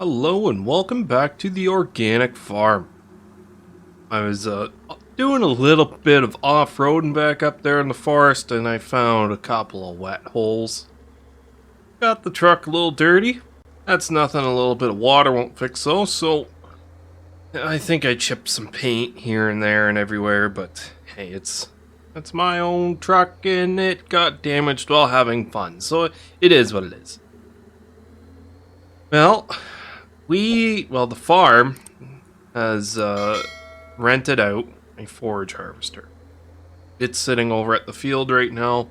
Hello and welcome back to the organic farm. I was doing a little bit of off-roading back up there in the forest and I found a couple of wet holes. Got the truck a little dirty. That's nothing a little bit of water won't fix so I think I chipped some paint here and there and everywhere, but hey, it's my own truck and it got damaged while having fun. So it is what it is. Well, the farm has rented out a forage harvester. It's sitting over at the field right now,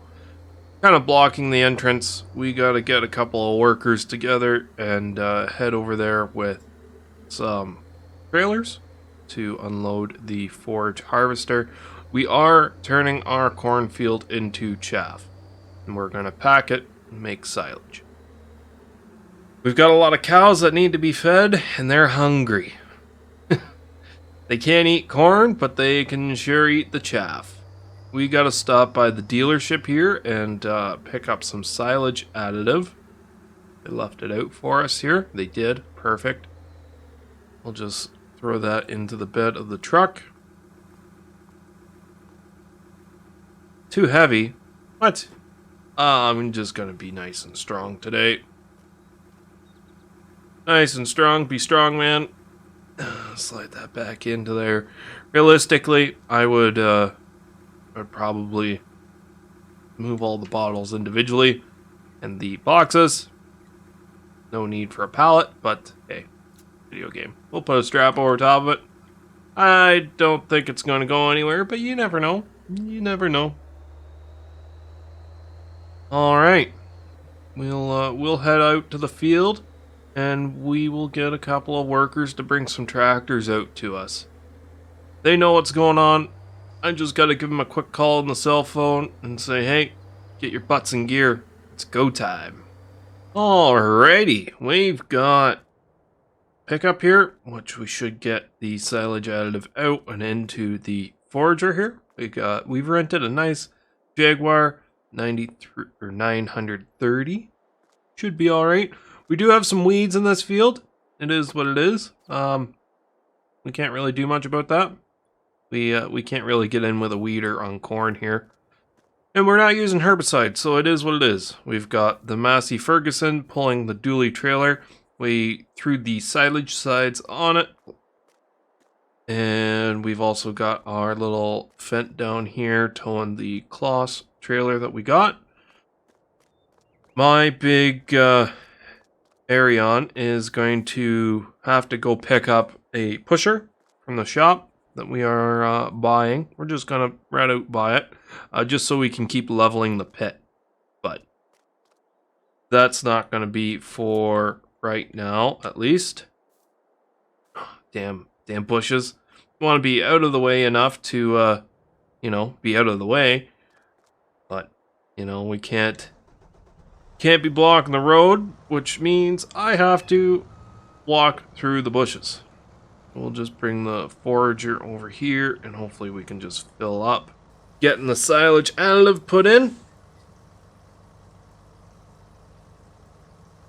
kind of blocking the entrance. We gotta get a couple of workers together and head over there with some trailers to unload the forage harvester. We are turning our cornfield into chaff, and we're gonna pack it and make silage. We've got a lot of cows that need to be fed, and they're hungry. They can't eat corn, but they can sure eat the chaff. We gotta stop by the dealership here and pick up some silage additive. They left it out for us here. They did. Perfect. I'll just throw that into the bed of the truck. Too heavy. What? I'm just gonna be nice and strong today. Nice and strong. Be strong, man. Slide that back into there. Realistically, I would probably move all the bottles individually and the boxes. No need for a pallet, but hey, video game. We'll put a strap over top of it. I don't think it's going to go anywhere, but you never know. You never know. All right, we'll head out to the field. And we will get a couple of workers to bring some tractors out to us. They know what's going on. I just gotta give them a quick call on the cell phone and say, hey, get your butts in gear. It's go time. Alrighty, we've got pickup here, which we should get the silage additive out and into the forager here. We've rented a nice Jaguar 93 or 930. Should be alright. We do have some weeds in this field. It is what it is. We can't really do much about that. We can't really get in with a weeder on corn here. And we're not using herbicide, so it is what it is. We've got the Massey Ferguson pulling the dually trailer. We threw the silage sides on it. And we've also got our little Fent down here towing the Kloss trailer that we got. My big Arion is going to have to go pick up a pusher from the shop that we are buying. We're just going to right out buy it just so we can keep leveling the pit. But that's not going to be for right now, at least. Damn bushes. We want to be out of the way enough to, be out of the way. But, we can't be blocking the road, which means I have to walk through the bushes. We'll just bring the forager over here and hopefully we can just fill up. Getting the silage additive put in.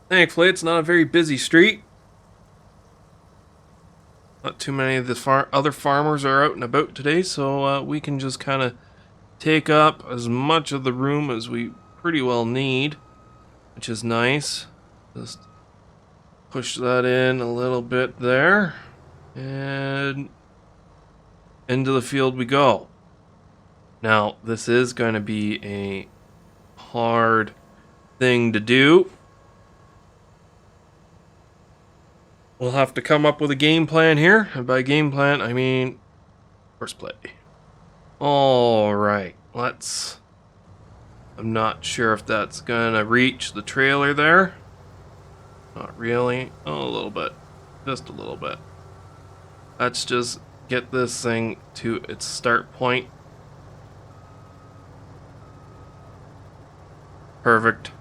Thankfully, it's not a very busy street. Not too many of the other farmers are out and about today, so we can just kind of take up as much of the room as we pretty well need. Which is nice. Just push that in a little bit there. And into the field we go. Now, this is going to be a hard thing to do. We'll have to come up with a game plan here. And by game plan, I mean horseplay. Alright, I'm not sure if that's gonna reach the trailer there. Not really. Oh, a little bit. Just a little bit. Let's just get this thing to its start point. Perfect.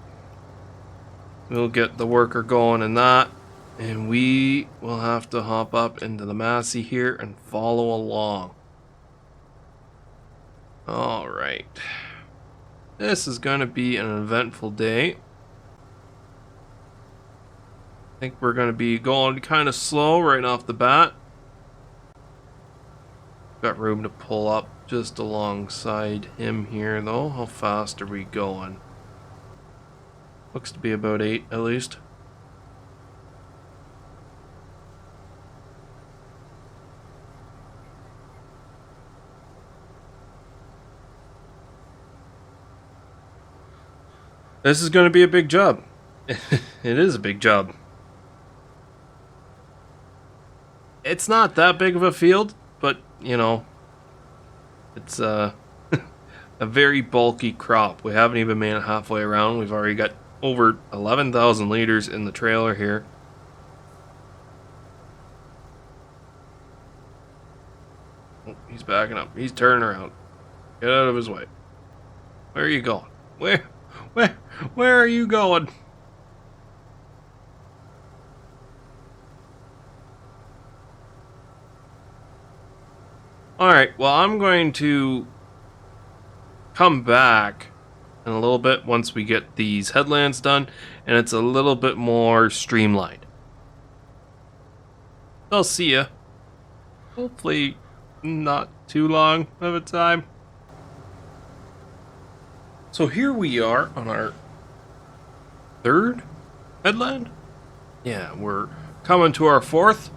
We'll get the worker going in that. And we will have to hop up into the Massey here and follow along. Alright. This is going to be an eventful day. think we're going to be going kind of slow right off the bat. Got room to pull up just alongside him here, though. How fast are we going? Looks to be about 8 at least. This is going to be a big job. It is a big job. It's not that big of a field, but, you know, it's a very bulky crop. We haven't even made it halfway around. We've already got over 11,000 liters in the trailer here. Oh, he's backing up. He's turning around. Get out of his way. Where are you going? Where are you going? Alright, well, I'm going to come back in a little bit once we get these headlands done, and it's a little bit more streamlined. I'll see ya. Hopefully not too long of a time. So here we are on our third headland. Yeah, we're coming to our fourth.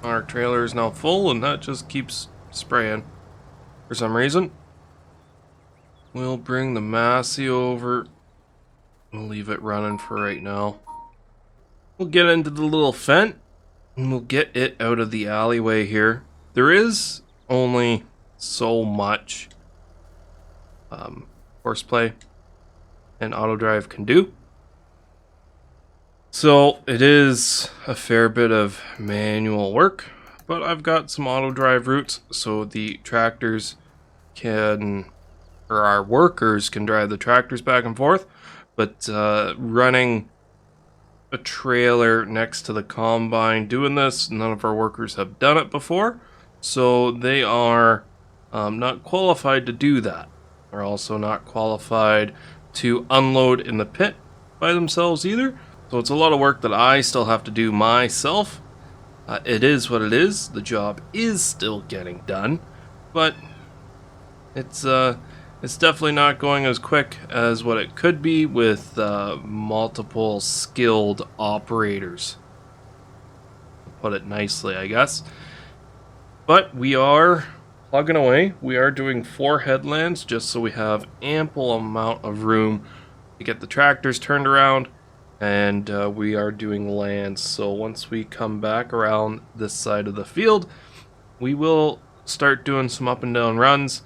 Our trailer is now full, and that just keeps spraying for some reason. We'll bring the Massey over. We'll leave it running for right now. We'll get into the little fence, and we'll get it out of the alleyway here. There is only so much horseplay and auto drive can do. So it is a fair bit of manual work, but I've got some auto drive routes so the tractors can, or our workers can drive the tractors back and forth. But running a trailer next to the combine, doing this, none of our workers have done it before, so they are not qualified to do that. They're also not qualified to unload in the pit by themselves either. So it's a lot of work that I still have to do myself. It is what it is. The job is still getting done, but it's definitely not going as quick as what it could be with multiple skilled operators. To put it nicely, I guess. But we are plugging away. We are doing 4 headlands just so we have ample amount of room to get the tractors turned around. And we are doing lands. So once we come back around this side of the field, we will start doing some up and down runs.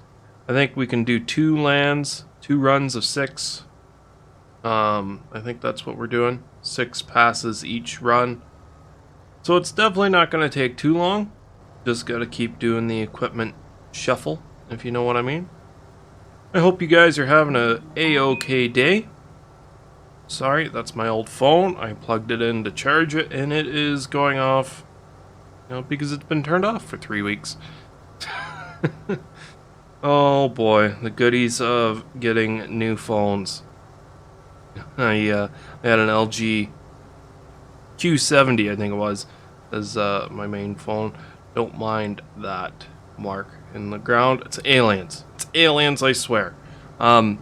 I think we can do 2 lands, 2 runs of 6. I think that's what we're doing. 6 passes each run. So it's definitely not going to take too long. Just got to keep doing the equipment shuffle, if you know what I mean. I hope you guys are having a A-OK day. Sorry, that's my old phone. I plugged it in to charge it, and it is going off, you know, because it's been turned off for 3 weeks. Oh boy, the goodies of getting new phones. I had an LG Q70, I think it was, as my main phone. Don't mind that mark in the ground. It's aliens. It's aliens, I swear. I'm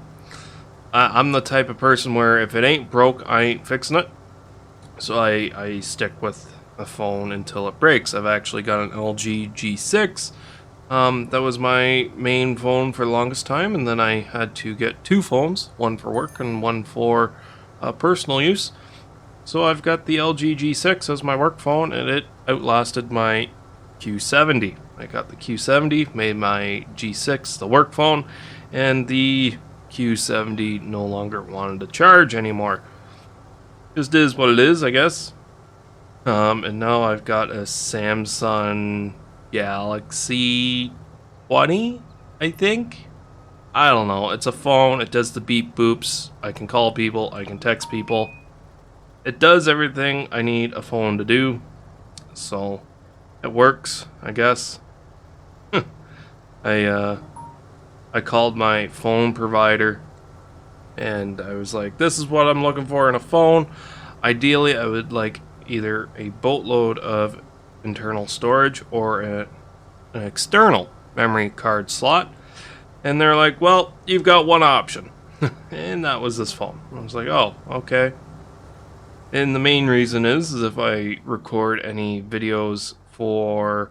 the type of person where if it ain't broke, I ain't fixing it. So I stick with a phone until it breaks. I've actually got an LG G6. That was my main phone for the longest time, and then I had to get 2 phones, one for work and one for personal use. So I've got the LG G6 as my work phone, and it outlasted my Q70. I got the Q70, made my G6 the work phone, and the Q70 no longer wanted to charge anymore. Just is what it is, I guess. And now I've got a Samsung Galaxy 20, I think. I don't know. It's a phone. It does the beep boops. I can call people. I can text people. It does everything I need a phone to do. So it works, I guess. I called my phone provider and I was like, this is what I'm looking for in a phone. Ideally, I would like either a boatload of internal storage or an external memory card slot. And they're like, well, you've got one option. And that was this phone. I was like, oh, okay. And the main reason is if I record any videos for,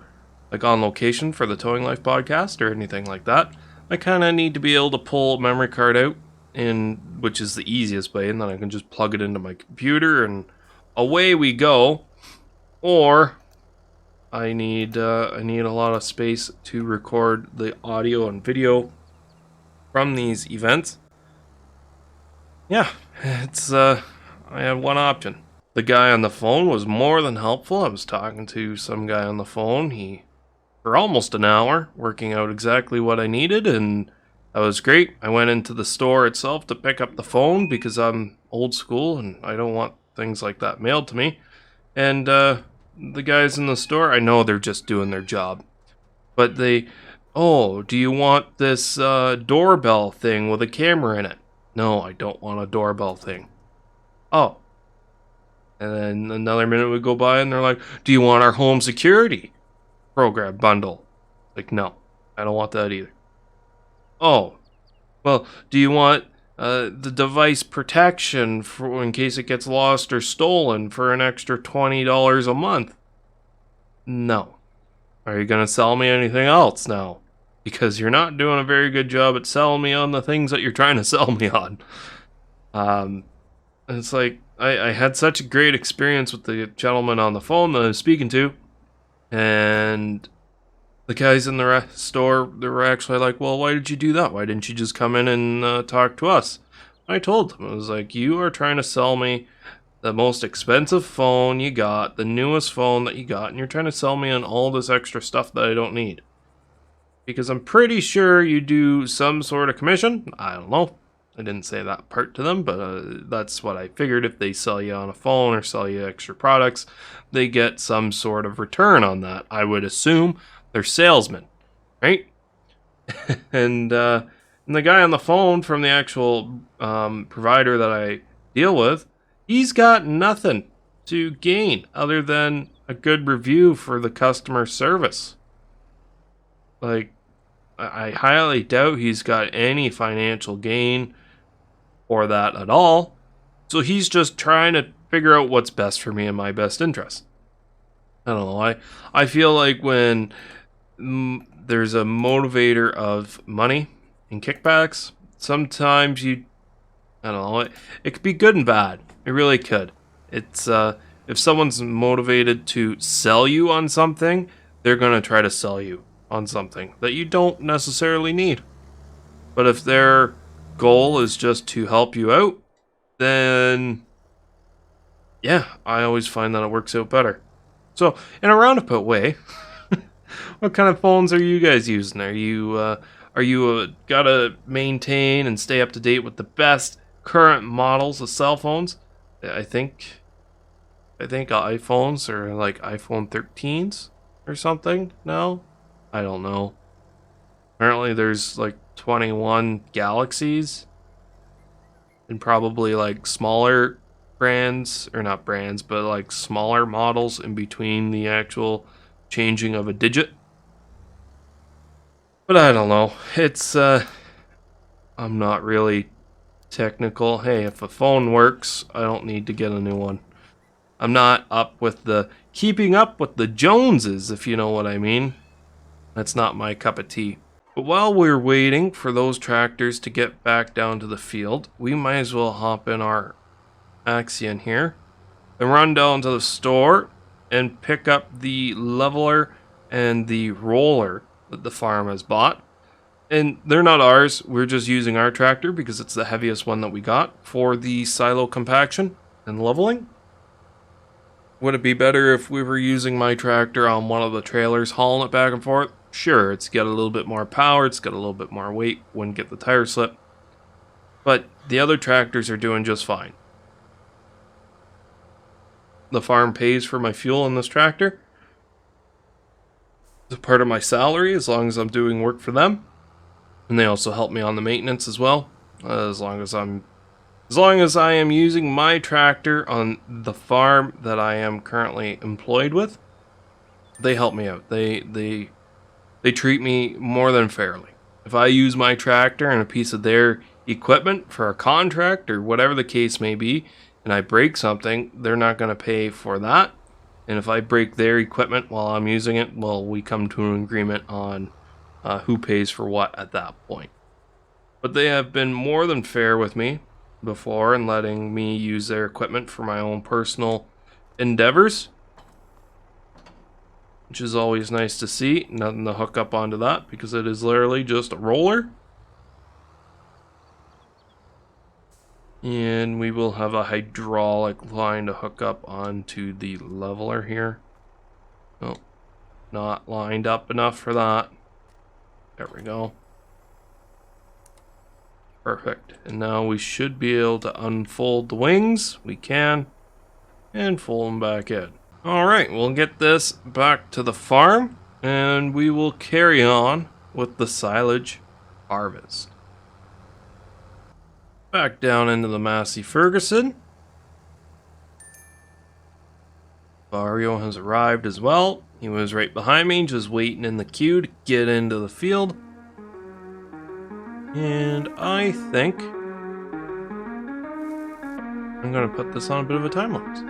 like, on location for the Towing Life podcast or anything like that, I kind of need to be able to pull a memory card out, and which is the easiest way, and then I can just plug it into my computer and away we go. Or I need a lot of space to record the audio and video from these events. Yeah, it's I had one option. The guy on the phone was more than helpful. I was talking to some guy on the phone, for almost an hour, working out exactly what I needed, and that was great. I went into the store itself to pick up the phone because I'm old school and I don't want things like that mailed to me. And the guys in the store, I know they're just doing their job, but do you want this doorbell thing with a camera in it? No, I don't want a doorbell thing. Oh. And then another minute would go by and they're like, do you want our home security program bundle? Like, no, I don't want that either. Oh, well, do you want the device protection for in case it gets lost or stolen for an extra $20 a month? No. Are you going to sell me anything else now? Because you're not doing a very good job at selling me on the things that you're trying to sell me on. And it's like, I had such a great experience with the gentleman on the phone that I was speaking to. And the guys in the store, they were actually like, well, why did you do that? Why didn't you just come in and talk to us? I told them, I was like, you are trying to sell me the most expensive phone you got, the newest phone that you got, and you're trying to sell me on all this extra stuff that I don't need. Because I'm pretty sure you do some sort of commission. I don't know. I didn't say that part to them, but that's what I figured. If they sell you on a phone or sell you extra products, they get some sort of return on that. I would assume they're salesmen, right? and the guy on the phone from the actual provider that I deal with, he's got nothing to gain other than a good review for the customer service. Like, I highly doubt he's got any financial gain or that at all. So he's just trying to figure out what's best for me and my best interest. I don't know. I feel like when there's a motivator of money and kickbacks, sometimes I don't know, it could be good and bad. It really could. It's if someone's motivated to sell you on something, they're going to try to sell you on something that you don't necessarily need. But if their goal is just to help you out, then yeah, I always find that it works out better. So, in a roundabout way, what kind of phones are you guys using? Are you gotta maintain and stay up to date with the best current models of cell phones? I think iPhones are like iPhone 13s or something now. I don't know. Apparently there's like 21 Galaxies and probably like smaller brands, or not brands, but like smaller models in between the actual changing of a digit. But I don't know. It's I'm not really technical. Hey, if a phone works, I don't need to get a new one. I'm not keeping up with the Joneses, if you know what I mean. That's not my cup of tea. But while we're waiting for those tractors to get back down to the field, we might as well hop in our Axion here and run down to the store and pick up the leveler and the roller that the farm has bought. And they're not ours, we're just using our tractor because it's the heaviest one that we got for the silo compaction and leveling. Would it be better if we were using my tractor on one of the trailers hauling it back and forth? Sure, it's got a little bit more power, it's got a little bit more weight, wouldn't get the tire slip. But the other tractors are doing just fine. The farm pays for my fuel in this tractor. It's a part of my salary as long as I'm doing work for them. And they also help me on the maintenance as well, as long as As long as I am using my tractor on the farm that I am currently employed with, they help me out. They treat me more than fairly. If I use my tractor and a piece of their equipment for a contract or whatever the case may be, and I break something, they're not going to pay for that. And if I break their equipment while I'm using it, well, we come to an agreement on who pays for what at that point. But they have been more than fair with me before in letting me use their equipment for my own personal endeavors, which is always nice to see. Nothing to hook up onto that because it is literally just a roller. And we will have a hydraulic line to hook up onto the leveler here. Oh, not lined up enough for that. There we go. Perfect. And now we should be able to unfold the wings. We can. And fold them back in. Alright, we'll get this back to the farm. And we will carry on with the silage harvest. Back down into the Massey Ferguson. Barrio has arrived as well. He was right behind me, just waiting in the queue to get into the field. And I think I'm going to put this on a bit of a time lapse.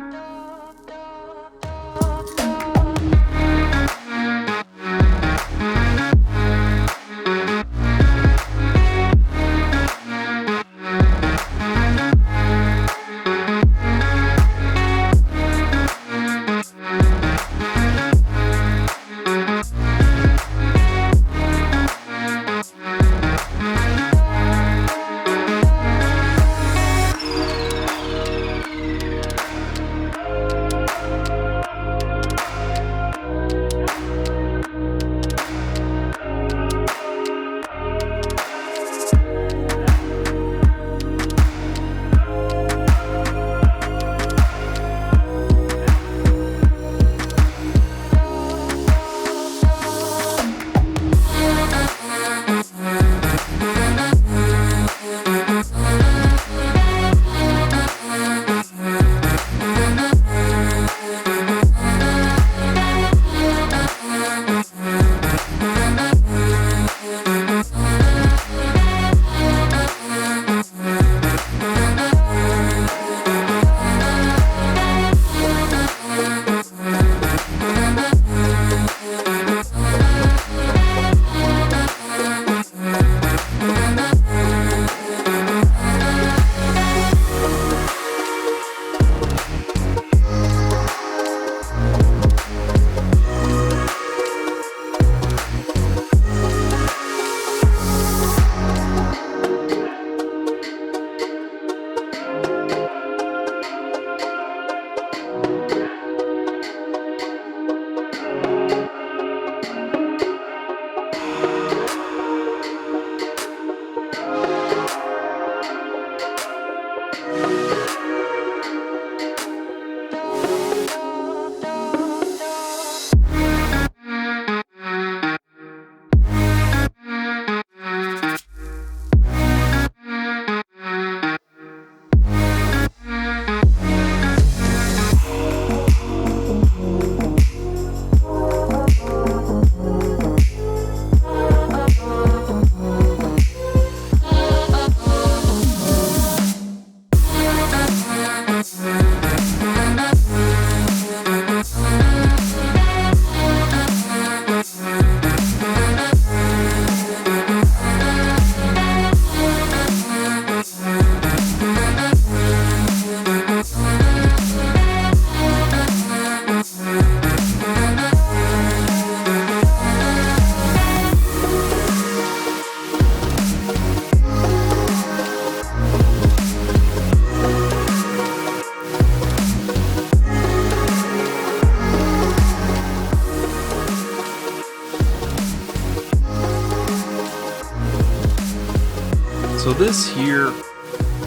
So this here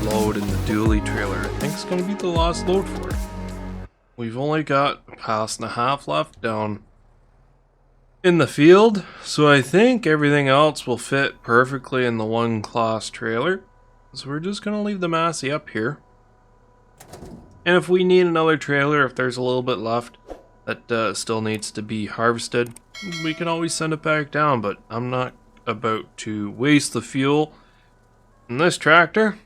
load in the dually trailer, I think is going to be the last load for it. We've only got a pass and a half left down in the field, so I think everything else will fit perfectly in the one class trailer. So we're just going to leave the Massey up here. And if we need another trailer, if there's a little bit left that still needs to be harvested, we can always send it back down. But I'm not about to waste the fuel in this tractor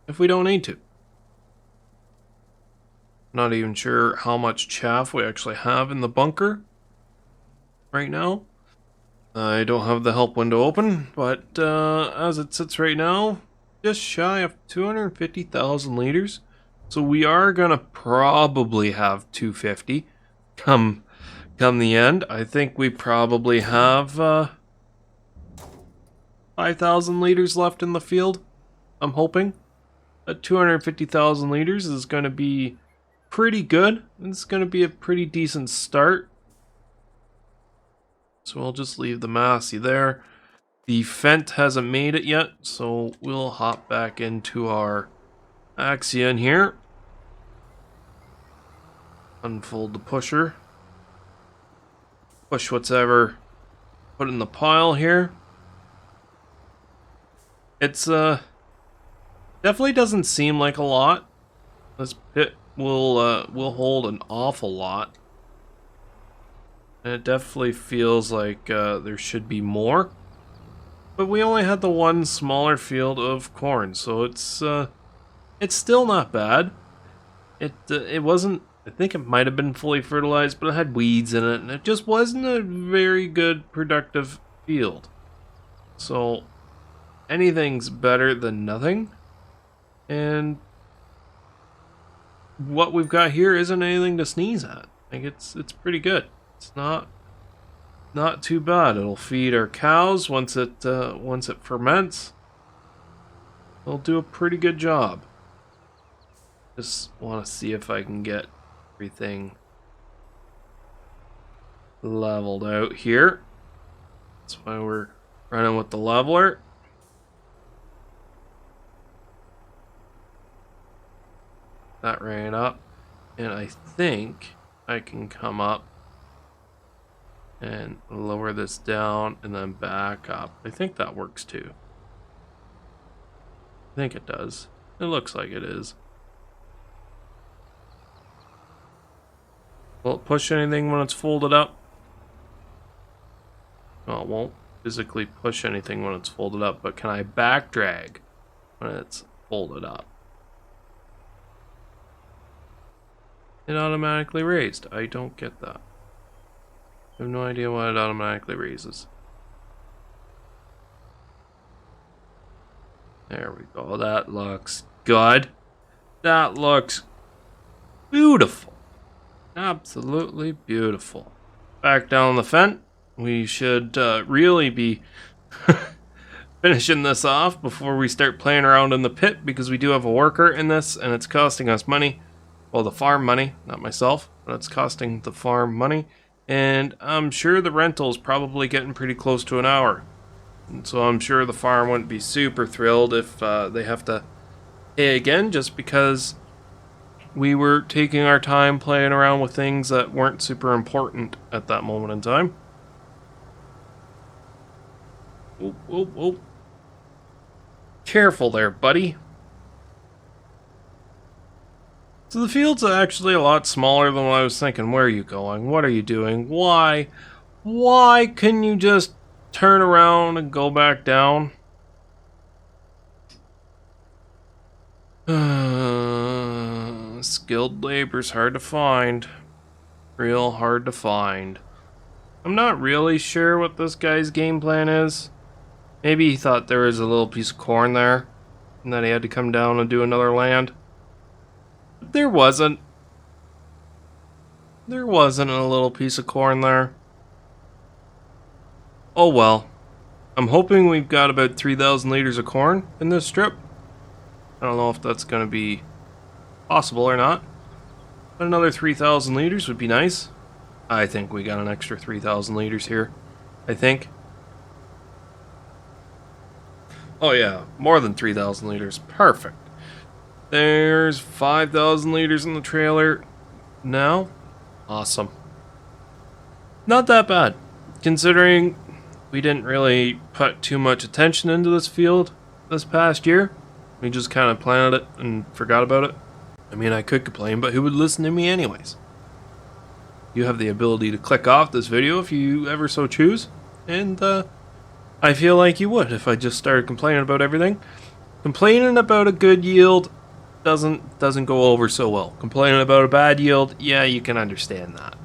if we don't need to. Not even sure how much chaff we actually have in the bunker right now. I don't have the help window open, but as it sits right now, just shy of 250,000 liters. So we are gonna probably have 250 come the end. I think we probably have 5,000 liters left in the field. I'm hoping that 250,000 liters is going to be pretty good. It's going to be a pretty decent start. So we'll just leave the Massey there. The Fent hasn't made it yet, so we'll hop back into our Axia in here. Unfold the pusher. Push what's ever put in the pile here. It's definitely doesn't seem like a lot. This pit will hold an awful lot. And it definitely feels like there should be more. But we only had the one smaller field of corn, so it's still not bad. It wasn't, I think it might have been fully fertilized, but it had weeds in it, and it just wasn't a very good productive field. So anything's better than nothing. And what we've got here isn't anything to sneeze at. Like it's pretty good. It's not too bad. It'll feed our cows once it ferments. It'll do a pretty good job. Just want to see if I can get everything leveled out here. That's why we're running with the leveler. That ran up, and I think I can come up and lower this down and then back up. I think that works too. I think it does. It looks like it is. Will it push anything when it's folded up? Well, it won't physically push anything when it's folded up, but can I back drag when it's folded up? It automatically raised. I don't get that. I have no idea why it automatically raises. There we go. That looks good. That looks beautiful. Absolutely beautiful. Back down the Fent. We should really be finishing this off before we start playing around in the pit, because we do have a worker in this and it's costing us money. Well, the farm money, not myself, but it's costing the farm money. And I'm sure the rental's probably getting pretty close to an hour. And so I'm sure the farm wouldn't be super thrilled if they have to pay again, just because we were taking our time playing around with things that weren't super important at that moment in time. Oh, oh, oh. Careful there, buddy. So the field's actually a lot smaller than what I was thinking. Where are you going? What are you doing? Why? Why couldn't you just turn around and go back down? Skilled labor's hard to find. Real hard to find. I'm not really sure what this guy's game plan is. Maybe he thought there was a little piece of corn there, and that he had to come down and do another land. But there wasn't. There wasn't a little piece of corn there. Oh well. I'm hoping we've got about 3,000 liters of corn in this strip. I don't know if that's going to be possible or not. But another 3,000 liters would be nice. I think we got an extra 3,000 liters here. I think. Oh yeah, more than 3,000 liters. Perfect. There's 5,000 liters in the trailer now. Awesome. Not that bad, considering we didn't really put too much attention into this field this past year. We just kind of planted it and forgot about it. I mean, I could complain, but who would listen to me anyways? You have the ability to click off this video if you ever so choose, and I feel like you would if I just started complaining about everything. Complaining about a good yield doesn't go over so well. Complaining about a bad yield, yeah, you can understand that.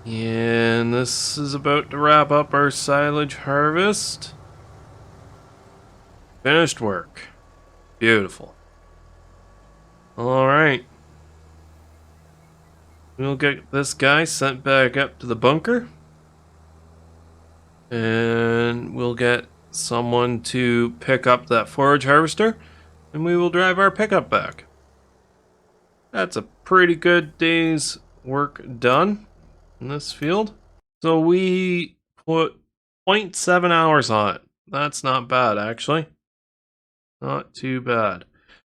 And this is about to wrap up our silage harvest. Finished work. Beautiful. Alright. We'll get this guy sent back up to the bunker. And we'll get someone to pick up that forage harvester. And we will drive our pickup back. That's a pretty good day's work done in this field. So we put 0.7 hours on it. That's not bad, actually. Not too bad.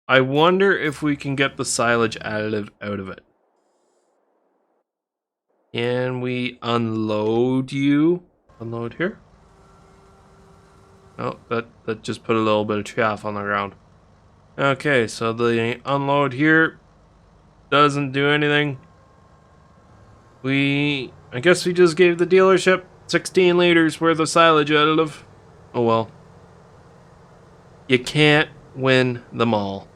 I wonder if we can get the silage additive out of it. Can we unload you? Unload here? Oh, that just put a little bit of chaff on the ground. Okay, so the unload here doesn't do anything. I guess we just gave the dealership 16 liters worth of silage additive. Oh well. You can't win them all.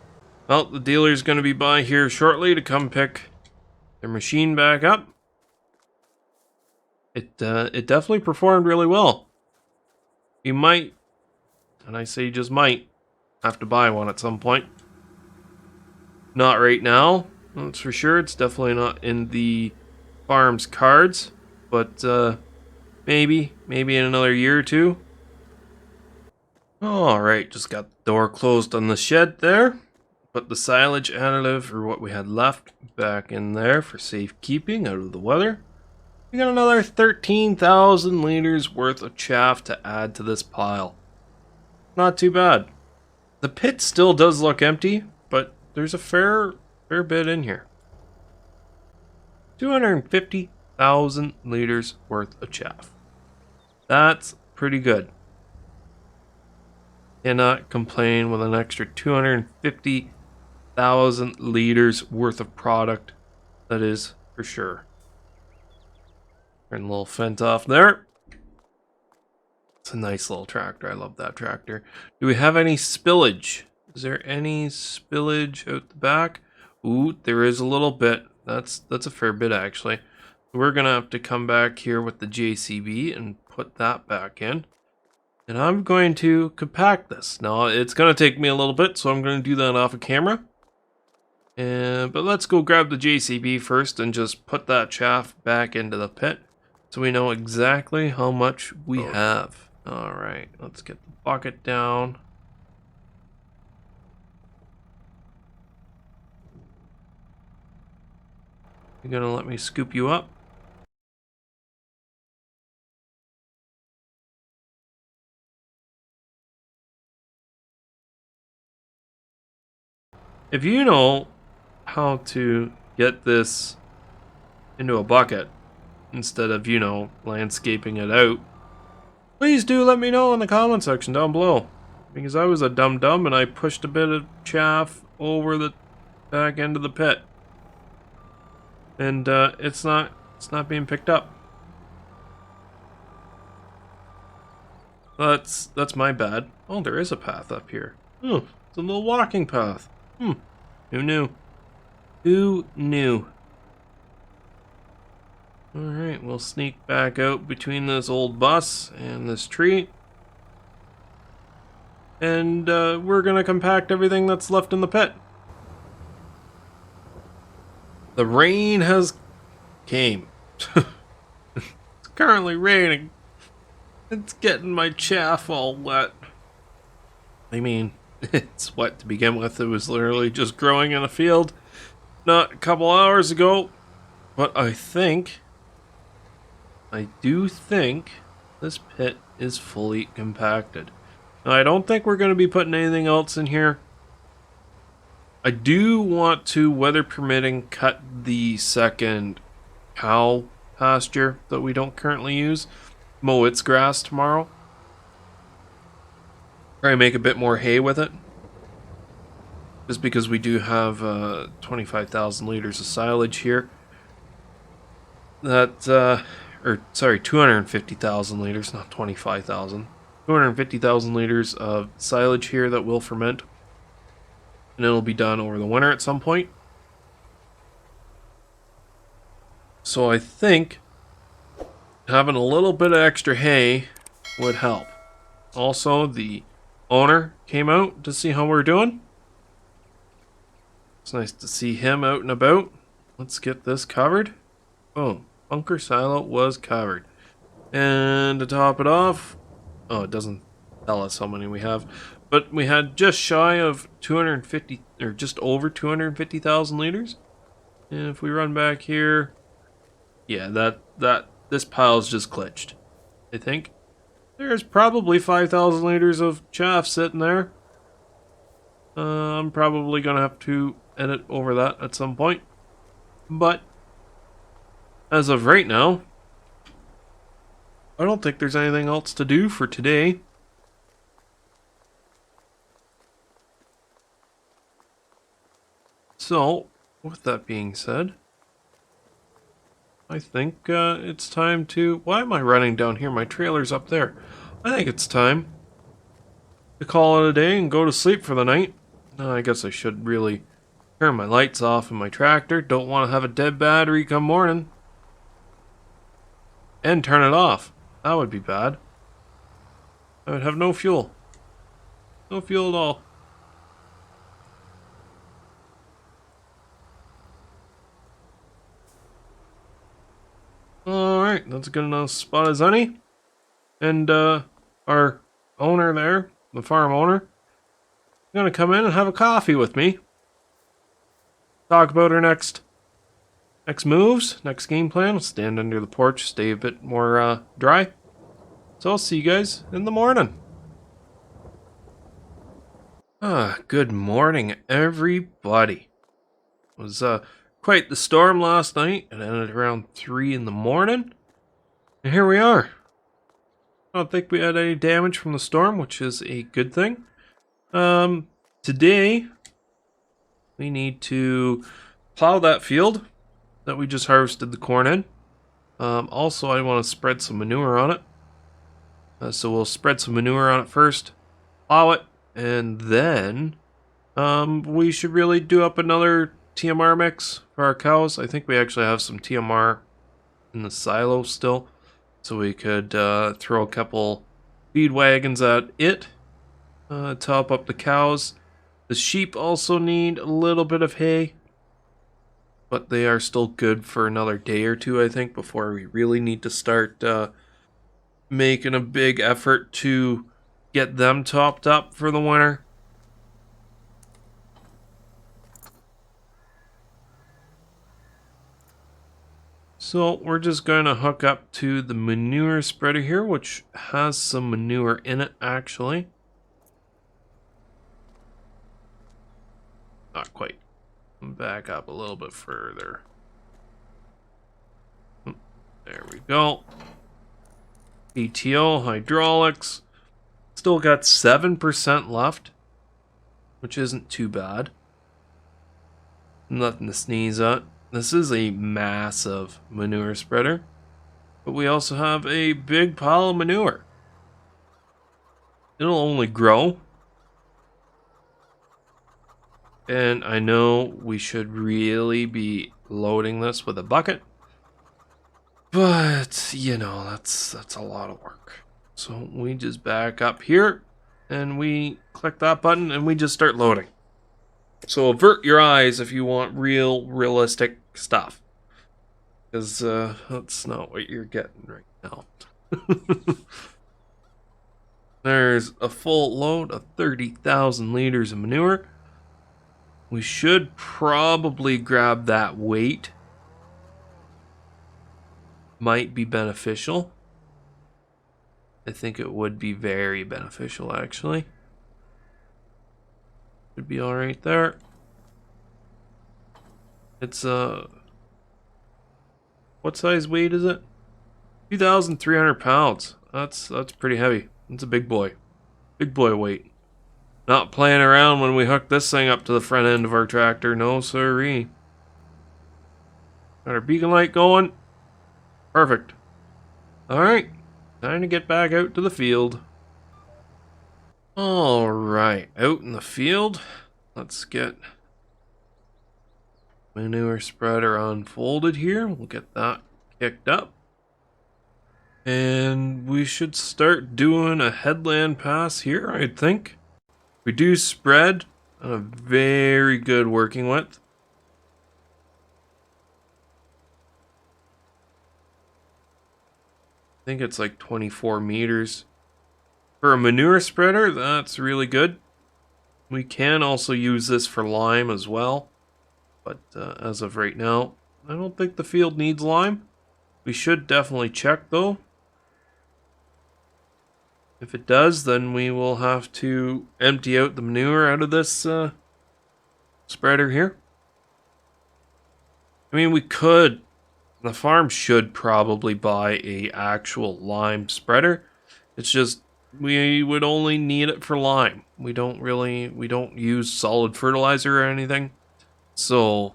Well, the dealer's going to be by here shortly to come pick their machine back up. It definitely performed really well. You might, and I say just might, have to buy one at some point. Not right now, that's for sure. It's definitely not in the farm's cards, but maybe in another year or two. Alright, just got the door closed on the shed there. Put the silage additive, or what we had left, back in there for safekeeping out of the weather. We got another 13,000 liters worth of chaff to add to this pile. Not too bad. The pit still does look empty, but there's a fair bit in here. 250,000 liters worth of chaff. That's pretty good. Cannot complain with an extra 250,000 liters worth of product. That is for sure. Turn the little fence off there. It's a nice little tractor. I love that tractor. Do we have any spillage? Is there any spillage out the back? Ooh, there is a little bit. That's a fair bit actually. We're gonna have to come back here with the JCB and put that back in. And I'm going to compact this. Now, it's going to take me a little bit, so I'm going to do that off of camera. But let's go grab the JCB first and just put that chaff back into the pit so we know exactly how much we have. Alright, let's get the bucket down. You're going to let me scoop you up? If you know how to get this into a bucket instead of, landscaping it out, please do let me know in the comment section down below. Because I was a dum-dum and I pushed a bit of chaff over the back end of the pit. And it's not being picked up. That's my bad. Oh, there is a path up here. Oh, it's a little walking path. Who knew? Who knew? Alright, we'll sneak back out between this old bus and this tree. And we're gonna compact everything that's left in the pit. The rain has came. It's currently raining. It's getting my chaff all wet. I mean, it's wet to begin with. It was literally just growing in a field not a couple hours ago. But I do think this pit is fully compacted. Now, I don't think we're going to be putting anything else in here. I do want to, weather permitting, cut the second cow pasture that we don't currently use. Mow its grass tomorrow. Probably make a bit more hay with it. Just because we do have 25,000 liters of silage here. That, or sorry, 250,000 liters, not 25,000. 250,000 liters of silage here that will ferment. And it'll be done over the winter at some point. So I think having a little bit of extra hay would help. Also, the owner came out to see how we're doing. It's nice to see him out and about. Let's get this covered. Boom. Bunker silo was covered. And to top it off, oh, it doesn't tell us how many we have, but we had just shy of 250, or just over 250,000 liters. And if we run back here, yeah, this pile's just glitched. I think there's probably 5,000 liters of chaff sitting there. I'm probably gonna have to edit over that at some point, but as of right now, I don't think there's anything else to do for today. So, with that being said, I think it's time to... Why am I running down here? My trailer's up there. I think it's time to call it a day and go to sleep for the night. I guess I should really turn my lights off in my tractor. Don't want to have a dead battery come morning. And turn it off. That would be bad. I would have no fuel. No fuel at all. Alright, that's a good enough spot as any. And our owner there, the farm owner, is going to come in and have a coffee with me. Talk about our next moves, next game plan. We'll stand under the porch, stay a bit more dry. So I'll see you guys in the morning. Good morning, everybody. It was quite the storm last night. It ended around 3 in the morning. And here we are. I don't think we had any damage from the storm, which is a good thing. Today, we need to plow that field that we just harvested the corn in. Also, I want to spread some manure on it. So we'll spread some manure on it first, plow it, and then we should really do up another TMR mix for our cows. I think we actually have some TMR in the silo still, so we could throw a couple feed wagons at it, top up the cows. The sheep also need a little bit of hay, but they are still good for another day or two, I think, before we really need to start making a big effort to get them topped up for the winter. So we're just going to hook up to the manure spreader here, which has some manure in it, actually. Not quite. Back up a little bit further. There we go. PTO, hydraulics. Still got 7% left, which isn't too bad. Nothing to sneeze at. This is a massive manure spreader, but we also have a big pile of manure. It'll only grow. And I know we should really be loading this with a bucket, but you know, that's a lot of work. So we just back up here and we click that button and we just start loading. So avert your eyes if you want realistic stuff, because that's not what you're getting right now. There's a full load of 30,000 liters of manure. We should probably grab that weight. Might be beneficial. I think it would be very beneficial, actually. Should be all right there. It's what size weight is it? 2,300 pounds. That's pretty heavy. It's a big boy. Big boy weight. Not playing around when we hook this thing up to the front end of our tractor. No siree. Got our beacon light going. Perfect. Alright. Time to get back out to the field. Alright. Out in the field. Let's get manure spreader unfolded here. We'll get that kicked up. And we should start doing a headland pass here, I think. We do spread on a very good working width. I think it's like 24 meters. For a manure spreader, that's really good. We can also use this for lime as well. But as of right now, I don't think the field needs lime. We should definitely check though. If it does, then we will have to empty out the manure out of this spreader here. I mean, we could. The farm should probably buy a actual lime spreader. It's just we would only need it for lime. We don't use solid fertilizer or anything. So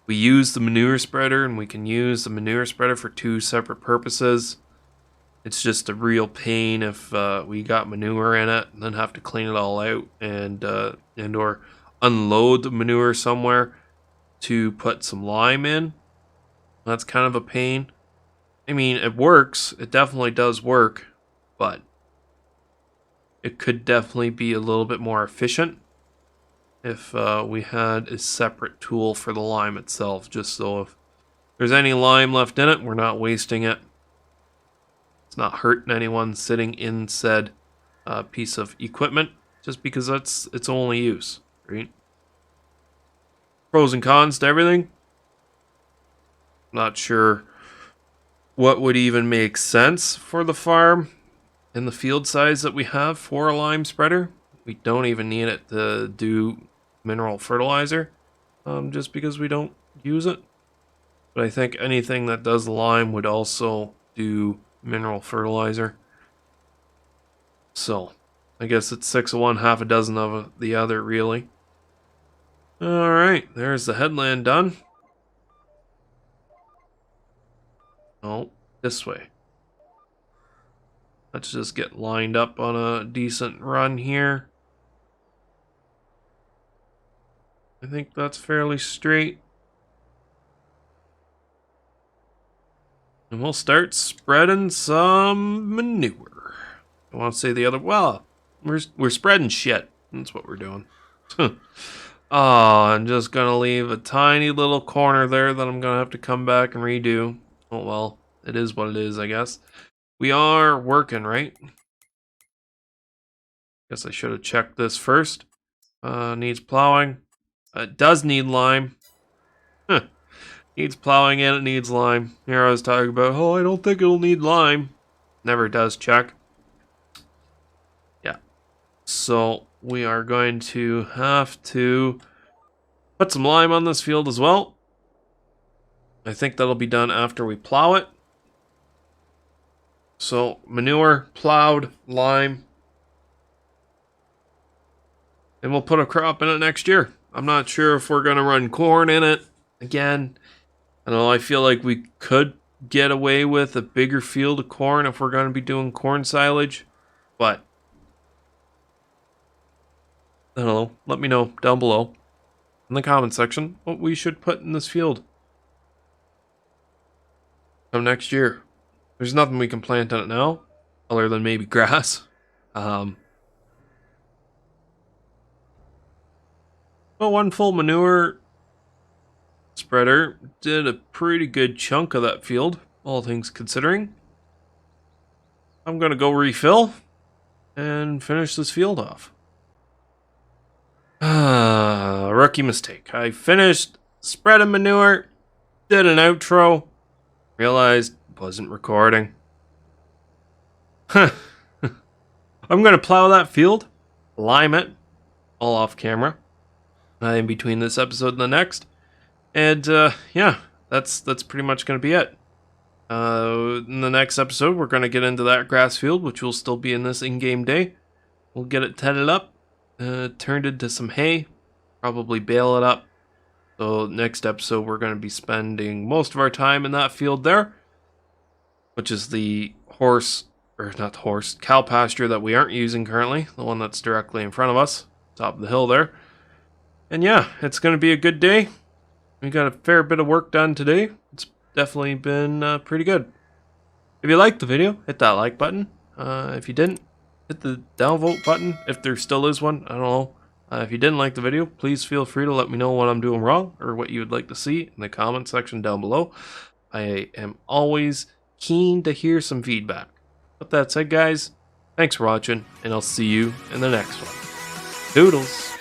we use the manure spreader, and we can use the manure spreader for two separate purposes. It's just a real pain if we got manure in it and then have to clean it all out and or unload the manure somewhere to put some lime in. That's kind of a pain. I mean, it works. It definitely does work, but it could definitely be a little bit more efficient if we had a separate tool for the lime itself, just so if there's any lime left in it, we're not wasting it. It's not hurting anyone sitting in said piece of equipment, just because that's its only use, right? Pros and cons to everything. Not sure what would even make sense for the farm and the field size that we have for a lime spreader. We don't even need it to do mineral fertilizer, just because we don't use it. But I think anything that does lime would also do mineral fertilizer. So I guess it's 6 of one, half a dozen of the other, really. Alright, there's the headland done. Oh, this way. Let's just get lined up on a decent run here. I think that's fairly straight. And we'll start spreading some manure. I want to say the other, well, we're spreading shit. That's what we're doing. Oh, I'm just going to leave a tiny little corner there that I'm going to have to come back and redo. Oh, well, it is what it is, I guess. We are working, right? Guess I should have checked this first. Needs plowing. It does need lime. Needs plowing and it needs lime. Here I was talking about, oh, I don't think it'll need lime. Never does check. Yeah. So we are going to have to put some lime on this field as well. I think that'll be done after we plow it. So manure, plowed, lime. And we'll put a crop in it next year. I'm not sure if we're going to run corn in it again. I don't know, I feel like we could get away with a bigger field of corn if we're going to be doing corn silage. But I don't know. Let me know down below in the comment section what we should put in this field come next year. There's nothing we can plant on it now other than maybe grass. But one full manure spreader did a pretty good chunk of that field, all things considering. I'm going to go refill and finish this field off. Rookie mistake. I finished spreading manure, did an outro, realized wasn't recording. I'm going to plow that field, lime it, all off camera, in between this episode and the next. And yeah, that's pretty much going to be it. In the next episode, we're going to get into that grass field, which will still be in this in-game day. we'll get it tedded up, turned into some hay, probably bale it up. So next episode we're going to be spending most of our time in that field there, which is the cow pasture that we aren't using currently, the one that's directly in front of us, top of the hill there. And yeah, it's going to be a good day. We got a fair bit of work done today. It's definitely been pretty good. If you liked the video, hit that like button. If you didn't, hit the downvote button, if there still is one. I don't know. If you didn't like the video, please feel free to let me know what I'm doing wrong or what you would like to see in the comment section down below. I am always keen to hear some feedback. With that said, guys, thanks for watching, and I'll see you in the next one. Doodles!